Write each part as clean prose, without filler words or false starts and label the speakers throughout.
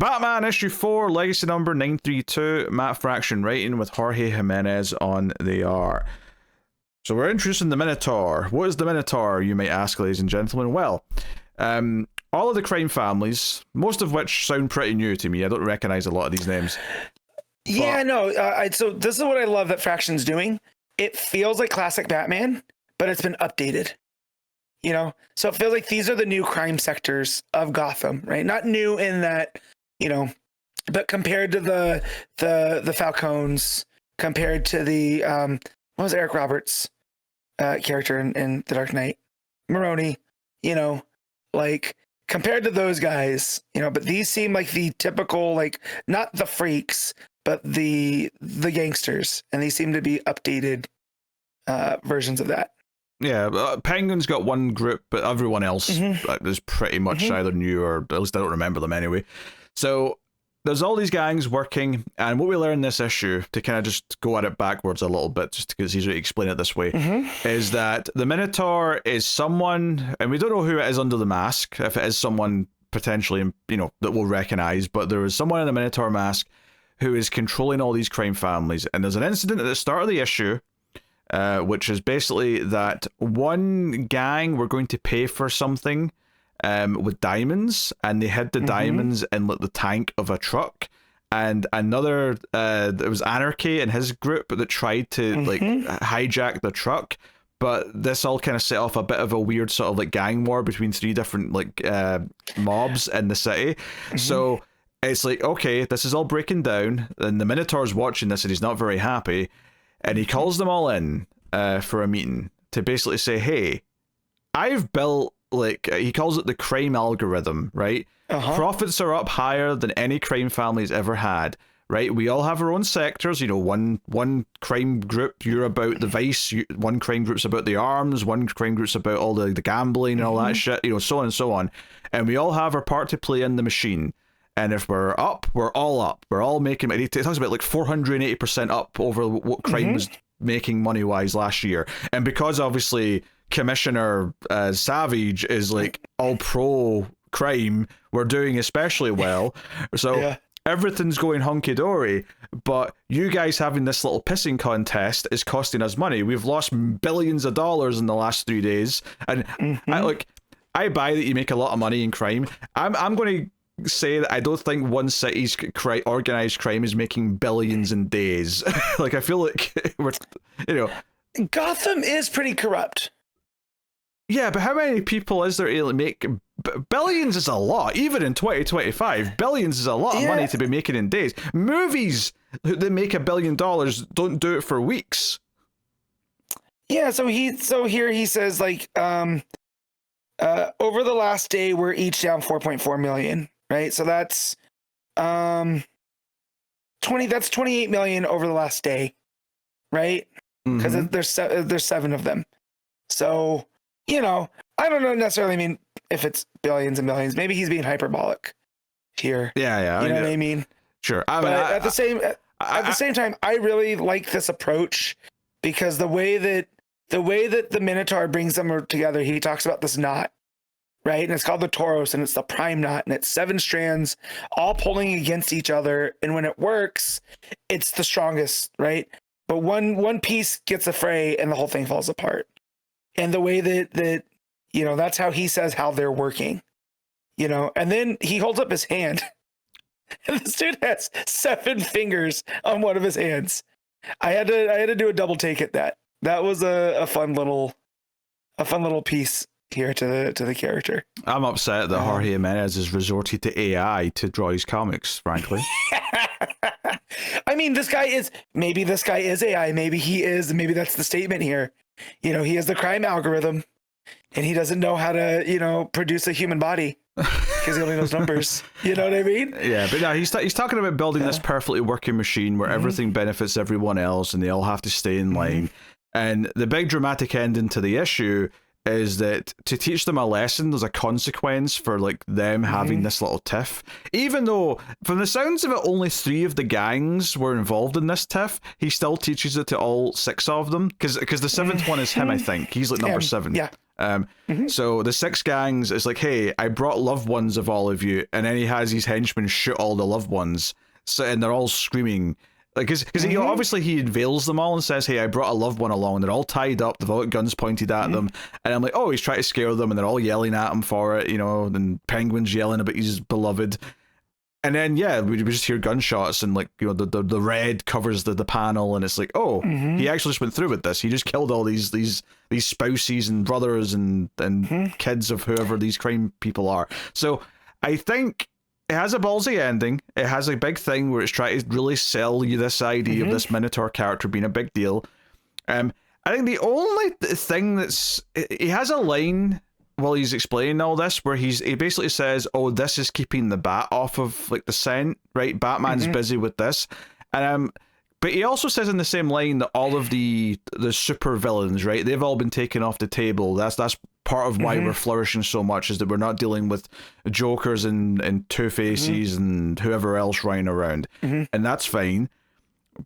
Speaker 1: Batman issue 4, legacy number 932, Matt Fraction writing with Jorge Jimenez on the art. So we're introducing the Minotaur. What is the Minotaur, you might ask, ladies and gentlemen? Well, all of the crime families, most of which sound pretty new to me. I don't recognize a lot of these names.
Speaker 2: Yeah, no. So this is what I love that Fraction's doing. It feels like classic Batman, but it's been updated. You know, so it feels like these are the new crime sectors of Gotham, right? Not new in that, you know, but compared to the Falcons, compared to the what was Eric Roberts' character in The Dark Knight, Maroni, you know, like compared to those guys, you know, but these seem like the typical, like not the freaks, but the gangsters, and these seem to be updated versions of that.
Speaker 1: Yeah, Penguin's got one group, but everyone else is pretty much either new or at least I don't remember them anyway. So there's all these gangs working, and what we learn this issue, to kind of just go at it backwards a little bit, just because it's easier to explain it this way, is that the Minotaur is someone, and we don't know who it is under the mask, if it is someone potentially, you know, that we'll recognize, but there is someone in the Minotaur mask who is controlling all these crime families. And there's an incident at the start of the issue, which is basically that one gang were going to pay for something with diamonds, and they hid the diamonds in like the tank of a truck. And another, it was Anarchy and his group that tried to like hijack the truck. But this all kind of set off a bit of a weird sort of like gang war between three different like mobs in the city. So it's like, okay, this is all breaking down, and the Minotaur's watching this and he's not very happy. And he calls them all in for a meeting to basically say, hey, I've built, like, he calls it the crime algorithm, right? Profits are up higher than any crime family's ever had, right? We all have our own sectors, you know, one crime group, you're about the vice, one crime group's about the arms, one crime group's about all the gambling and all that shit, you know, so on and so on. And we all have our part to play in the machine. And if we're up, we're all up. We're all making, it talks about like 480% up over what crime was making money-wise last year. And because obviously Commissioner Savage is like all pro-crime, we're doing especially well. So everything's going hunky-dory, but you guys having this little pissing contest is costing us money. We've lost billions of dollars in the last 3 days. And I buy that you make a lot of money in crime. I'm going to say that I don't think one city's organized crime is making billions in days. Like, I feel like we're, you know,
Speaker 2: Gotham is pretty corrupt.
Speaker 1: Yeah, but how many people is there to make billions? Is a lot, even in 2025. Billions is a lot of money to be making in days. Movies that make $1 billion don't do it for weeks.
Speaker 2: Yeah, so here he says like over the last day we're each down 4.4 million. Right, so that's 28 million over the last day, right? Because there's 7 of them. So, you know, I don't know necessarily mean if it's billions and millions. Maybe he's being hyperbolic here.
Speaker 1: Yeah.
Speaker 2: You know what I mean?
Speaker 1: Sure.
Speaker 2: But at the same time, I really like this approach because the way that the Minotaur brings them together, he talks about this knot. Right, and it's called the Tauros, and it's the prime knot, and it's 7 strands all pulling against each other. And when it works, it's the strongest, right? But one piece gets a fray, and the whole thing falls apart. And the way that you know, that's how he says how they're working, you know. And then he holds up his hand, and this dude has 7 fingers on one of his hands. I had to do a double take at that. That was a fun little piece here to the character.
Speaker 1: I'm upset that Jorge Jimenez has resorted to AI to draw his comics, frankly.
Speaker 2: I mean, maybe this guy is AI. Maybe he is. Maybe that's the statement here. You know, he is the crime algorithm, and he doesn't know how to, you know, produce a human body because he only knows numbers. You know what I mean? Yeah,
Speaker 1: but no, he's talking about building this perfectly working machine where everything benefits everyone else, and they all have to stay in line. And the big dramatic ending to the issue is that to teach them a lesson, there's a consequence for like them having this little tiff. Even though, from the sounds of it, only 3 of the gangs were involved in this tiff, he still teaches it to all 6 of them. Because the 7th one is him, I think. He's like number 7.
Speaker 2: Yeah.
Speaker 1: So the six gangs is like, hey, I brought loved ones of all of you, and then he has his henchmen shoot all the loved ones, so and they're all screaming. Like, because he obviously he unveils them all and says, hey, I brought a loved one along, and they're all tied up, they've all got guns pointed at them, and I'm like, oh, he's trying to scare them, and they're all yelling at him for it, and Penguin's yelling about his beloved. And then, we just hear gunshots, and, like, the red covers the panel, and it's like, oh, he actually just went through with this. He just killed all these spouses and brothers and kids of whoever these crime people are. So I think it has a ballsy ending. It has a big thing where it's trying to really sell you this idea of this Minotaur character being a big deal. I think the only thing he has a line while he's explaining all this where he basically says, oh, this is keeping the bat off of, like, the scent, right? Batman's busy with this. But he also says in the same line that all of the super villains, right, they've all been taken off the table. That's part of why we're flourishing so much, is that we're not dealing with Jokers and Two-Faces and whoever else running around. And that's fine.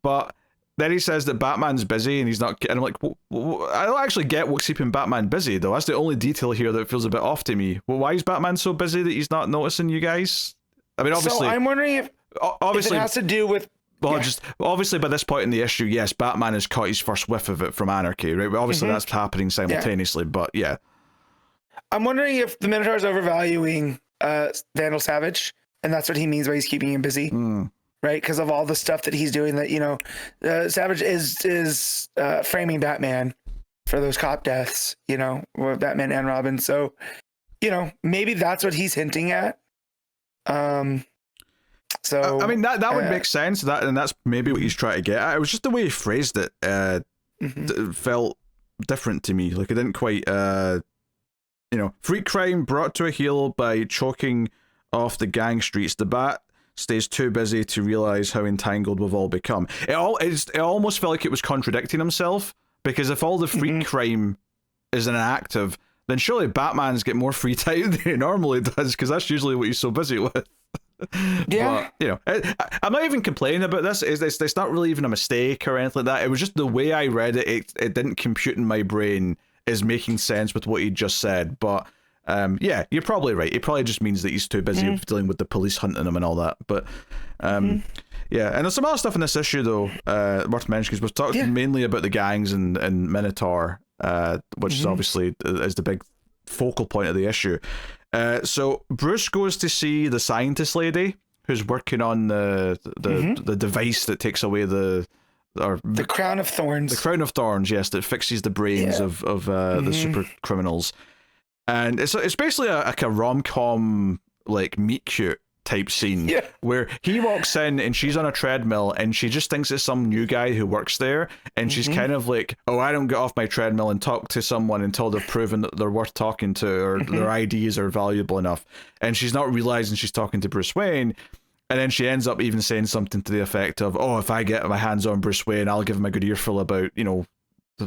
Speaker 1: But then he says that Batman's busy and he's not... And I'm like, I don't actually get what's keeping Batman busy, though. That's the only detail here that feels a bit off to me. Well, why is Batman so busy that he's not noticing you guys? I mean, obviously... So
Speaker 2: I'm wondering if it has to do with...
Speaker 1: Well, just obviously by this point in the issue, yes, Batman has caught his first whiff of it from Anarchy, right? Obviously that's happening simultaneously, but yeah.
Speaker 2: I'm wondering if the Minotaur is overvaluing Vandal Savage, and that's what he means by he's keeping him busy, right? Because of all the stuff that he's doing. That Savage is framing Batman for those cop deaths, with Batman and Robin. So, maybe that's what he's hinting at. So
Speaker 1: I mean that would make sense. And that's maybe what he's trying to get at. It was just the way he phrased it. It felt different to me. Like it didn't quite. Freak crime brought to a heel by choking off the gang streets. The Bat stays too busy to realize how entangled we've all become. It almost felt like it was contradicting himself, because if all the freak crime is inactive, then surely Batman's get more free time than he normally does, because that's usually what he's so busy with.
Speaker 2: Yeah.
Speaker 1: But, I'm not even complaining about this. It's not really even a mistake or anything like that. It was just the way I read it. It didn't compute in my brain is making sense with what he just said. But you're probably right. It probably just means that he's too busy dealing with the police hunting him and all that. But and there's some other stuff in this issue though worth mentioning, because we've talked mainly about the gangs and Minotaur, which is obviously is the big focal point of the issue. So Bruce goes to see the scientist lady who's working on the device that takes away the
Speaker 2: crown of thorns.
Speaker 1: The crown of thorns, yes, that fixes the brains of the super criminals. And it's basically a rom-com, like, meet cute type scene where he walks in and she's on a treadmill and she just thinks it's some new guy who works there, and she's kind of like, oh, I don't get off my treadmill and talk to someone until they're proven that they're worth talking to, or their ideas are valuable enough. And she's not realizing she's talking to Bruce Wayne, and then she ends up even saying something to the effect of, oh, if I get my hands on Bruce Wayne, I'll give him a good earful about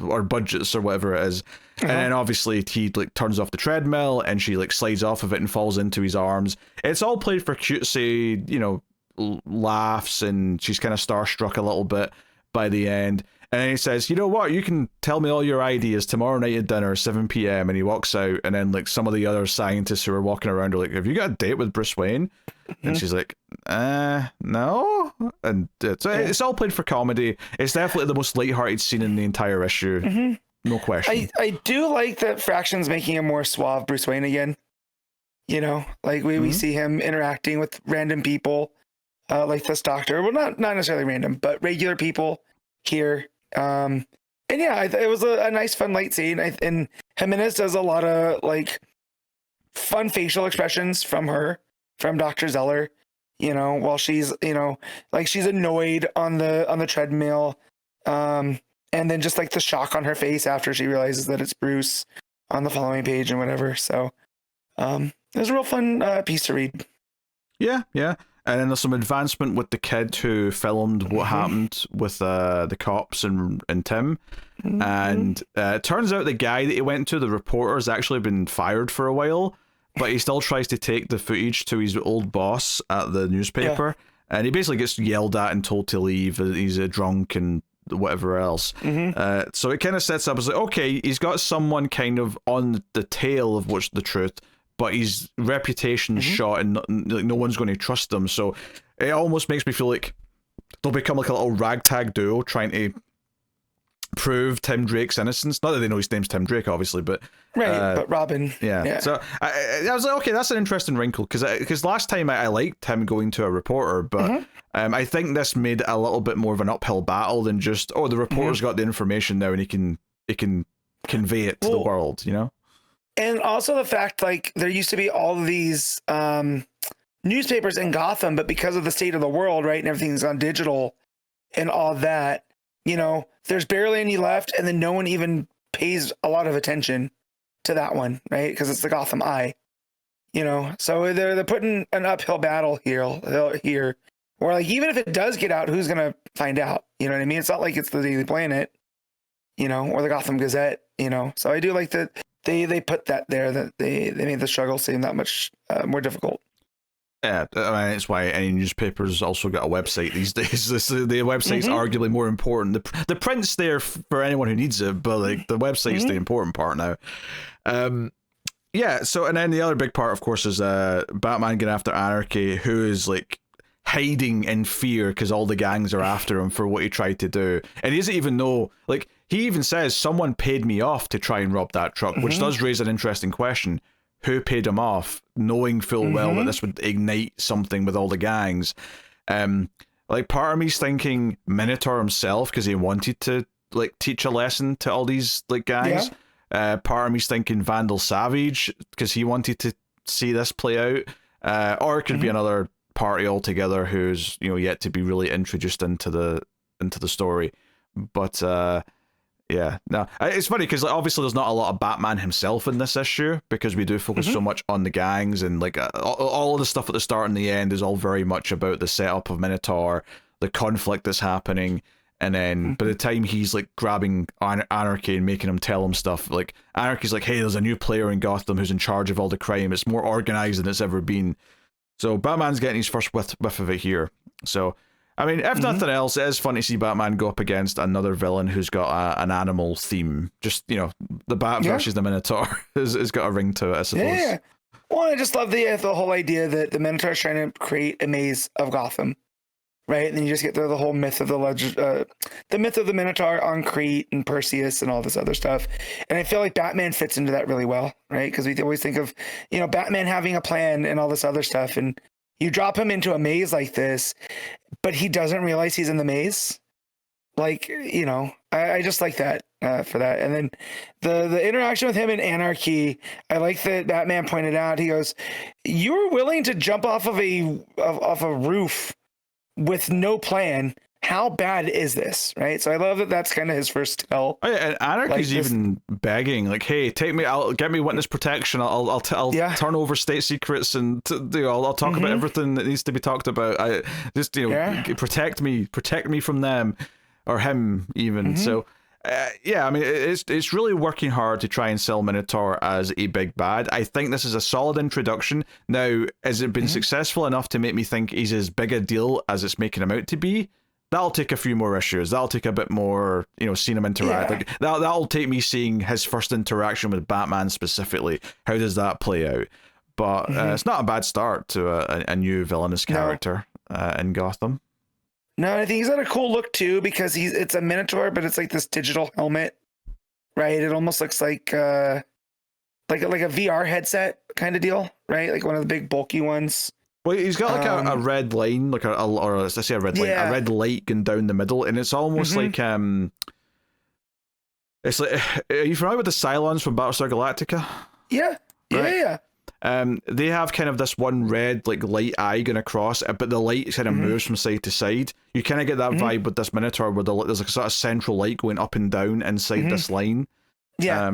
Speaker 1: or budgets or whatever it is. And then obviously he like turns off the treadmill and she like slides off of it and falls into his arms. It's all played for cutesy, laughs, and she's kind of starstruck a little bit by the end. And then he says, you know what, you can tell me all your ideas tomorrow night at dinner, 7 p.m. And he walks out, and then like some of the other scientists who are walking around are like, have you got a date with Bruce Wayne? And she's like, no. And it's all played for comedy. It's definitely the most lighthearted scene in the entire issue. No question.
Speaker 2: I do like that Fraction's making a more suave Bruce Wayne again. Like we see him interacting with random people, like this doctor. Well, not necessarily random, but regular people here. And it was a nice, fun, light scene. And Jimenez does a lot of like fun facial expressions from Dr. Zeller, while she's, like she's annoyed on the treadmill. And then just like the shock on her face after she realizes that it's Bruce on the following page and whatever. So it was a real fun piece to read.
Speaker 1: Yeah. And then there's some advancement with the kid who filmed what happened with the cops and Tim. And it turns out the guy that he went to, the reporter, has actually been fired for a while, but he still tries to take the footage to his old boss at the newspaper. And he basically gets yelled at and told to leave. He's a drunk and whatever else. So it kind of sets up as like, okay, he's got someone kind of on the tail of what's the truth, but his reputation's shot and no one's going to trust him. So it almost makes me feel like they'll become like a little ragtag duo trying to prove Tim Drake's innocence. Not that they know his name's Tim Drake, obviously, but
Speaker 2: but Robin.
Speaker 1: Yeah. So I was like, okay, that's an interesting wrinkle because last time I liked him going to a reporter, but I think this made it a little bit more of an uphill battle than just the reporter's got the information now and he can convey it to the world, you know.
Speaker 2: And also the fact like there used to be all of these newspapers in Gotham, but because of the state of the world, right, and everything's on digital and all that, you know, there's barely any left, and then no one even pays a lot of attention to that one, right? Because it's the Gotham Eye, you know. So they're putting an uphill battle here, where like even if it does get out, who's gonna find out? You know what I mean? It's not like it's the Daily Planet, you know, or the Gotham Gazette, you know. So I do like that they put that there, that they made the struggle seem that much more difficult.
Speaker 1: Yeah, I mean, it's why any newspaper's also got a website these days. The website's arguably more important. The print's there for anyone who needs it, but like the website's the important part now. Yeah, so and then the other big part, of course, is Batman getting after Anarchy, who is like hiding in fear because all the gangs are after him for what he tried to do. And he doesn't even know, like, he even says, someone paid me off to try and rob that truck, which does raise an interesting question. Who paid him off, knowing full well that this would ignite something with all the gangs? Like, part of me's thinking Minotaur himself because he wanted to like teach a lesson to all these like gangs. Part of me's thinking Vandal Savage because he wanted to see this play out. Or it could be another party altogether who's, you know, yet to be really introduced into the story. But yeah, no, it's funny because like, obviously there's not a lot of Batman himself in this issue because we do focus so much on the gangs, and like all of the stuff at the start and the end is all very much about the setup of Minotaur, the conflict that's happening, and then by the time he's like grabbing Anarchy and making him tell him stuff, like Anarchy's like, hey, there's a new player in Gotham who's in charge of all the crime. It's more organized than it's ever been. So Batman's getting his first whiff of it here. So I mean, if nothing else, it is fun to see Batman go up against another villain who's got an animal theme. Just, you know, the Bat versus the Minotaur has got a ring to it, I suppose.
Speaker 2: Yeah. Well, I just love the whole idea that the Minotaur is trying to create a maze of Gotham, right? And then you just get the whole myth of the myth of the Minotaur on Crete and Perseus and all this other stuff. And I feel like Batman fits into that really well, right? Because we always think of, you know, Batman having a plan and all this other stuff, and you drop him into a maze like this, but he doesn't realize he's in the maze. Like, you know, I just like that for that. And then the interaction with him and Anarchy, I like that Batman pointed out, he goes, you were willing to jump off of a roof with no plan. How bad is this, right? So I love that that's kind of his first tell.
Speaker 1: Oh, yeah, and Anarchy's like even begging, like, "Hey, get me witness protection. I'll turn over state secrets, and I'll talk about everything that needs to be talked about. I just protect me from them, or him even." So, yeah, I mean, it's really working hard to try and sell Minotaur as a big bad. I think this is a solid introduction. Now, has it been successful enough to make me think he's as big a deal as it's making him out to be? That'll take a few more issues. That'll take a bit more, you know, seeing him interact. Like that'll take me seeing his first interaction with Batman specifically. How does that play out? But it's not a bad start to a new villainous character in Gotham.
Speaker 2: No, I think he's got a cool look too because it's a Minotaur, but it's like this digital helmet, right? It almost looks like a VR headset kind of deal, right? Like one of the big bulky ones.
Speaker 1: Well, he's got like a red line, like or let's say a red line, a red light going down the middle, and it's almost like it's like, are you familiar with the Cylons from Battlestar Galactica?
Speaker 2: Yeah, right?
Speaker 1: Yeah. They have kind of this one red like light eye going across, but the light kind of moves from side to side. You kind of get that vibe with this Minotaur, where there's like a sort of central light going up and down inside this line. Yeah.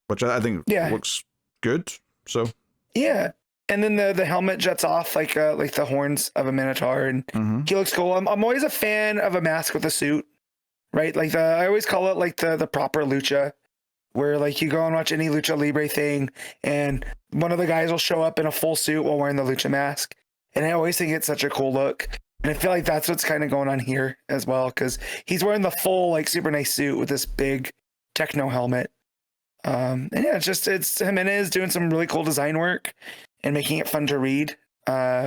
Speaker 1: Which I think looks good. So. Yeah.
Speaker 2: And then the helmet jets off like the horns of a Minotaur, and he looks cool. I'm always a fan of a mask with a suit, right? Like I always call it like the proper lucha, where like you go and watch any lucha libre thing, and one of the guys will show up in a full suit while wearing the lucha mask, and I always think it's such a cool look. And I feel like that's what's kind of going on here as well, because he's wearing the full, like, super nice suit with this big techno helmet. And yeah, it's Jimenez doing some really cool design work and making it fun to read,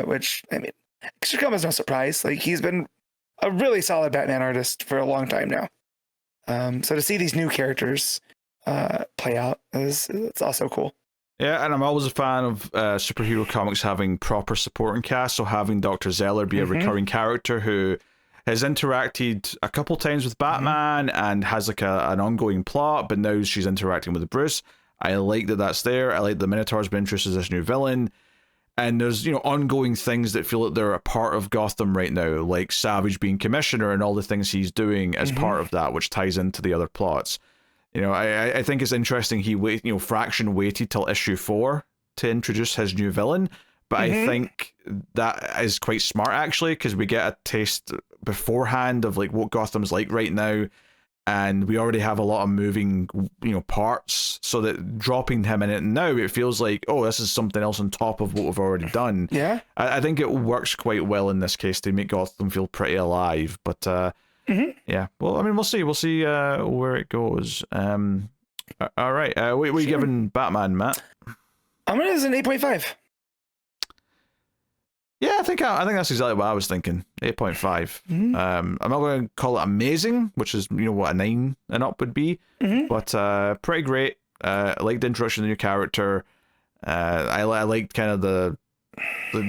Speaker 2: which, I mean, should come as no surprise. Like, he's been a really solid Batman artist for a long time now. So to see these new characters play out it's also cool.
Speaker 1: Yeah, and I'm always a fan of superhero comics having proper supporting cast. So having Dr. Zeller be a recurring character who has interacted a couple times with Batman and has like an ongoing plot, but now she's interacting with Bruce. I like that that's there. I like the Minotaur's been introduced as this new villain. And there's, ongoing things that feel like they're a part of Gotham right now, like Savage being commissioner and all the things he's doing as part of that, which ties into the other plots. I think it's interesting Fraction waited till issue 4 to introduce his new villain, but I think that is quite smart actually, because we get a taste beforehand of like what Gotham's like right now, and we already have a lot of moving parts, so that dropping him in it now, it feels like, oh, this is something else on top of what we've already done.
Speaker 2: Yeah,
Speaker 1: I think it works quite well in this case to make Gotham feel pretty alive, but yeah, well, I mean, we'll see where it goes. All right, what are you giving Batman, Matt?
Speaker 2: I'm gonna an 8.5.
Speaker 1: Yeah, I think that's exactly what I was thinking. 8.5. I'm not going to call it amazing, which is what a 9 and up would be, but pretty great. I like the introduction of the new character. I liked kind of the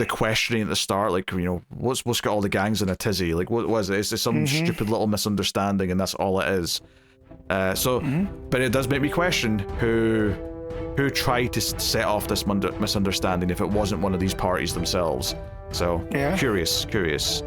Speaker 1: questioning at the start, like what's got all the gangs in a tizzy? Like what was it? Is it some stupid little misunderstanding, and that's all it is? But it does make me question who tried to set off this misunderstanding if it wasn't one of these parties themselves. So curious.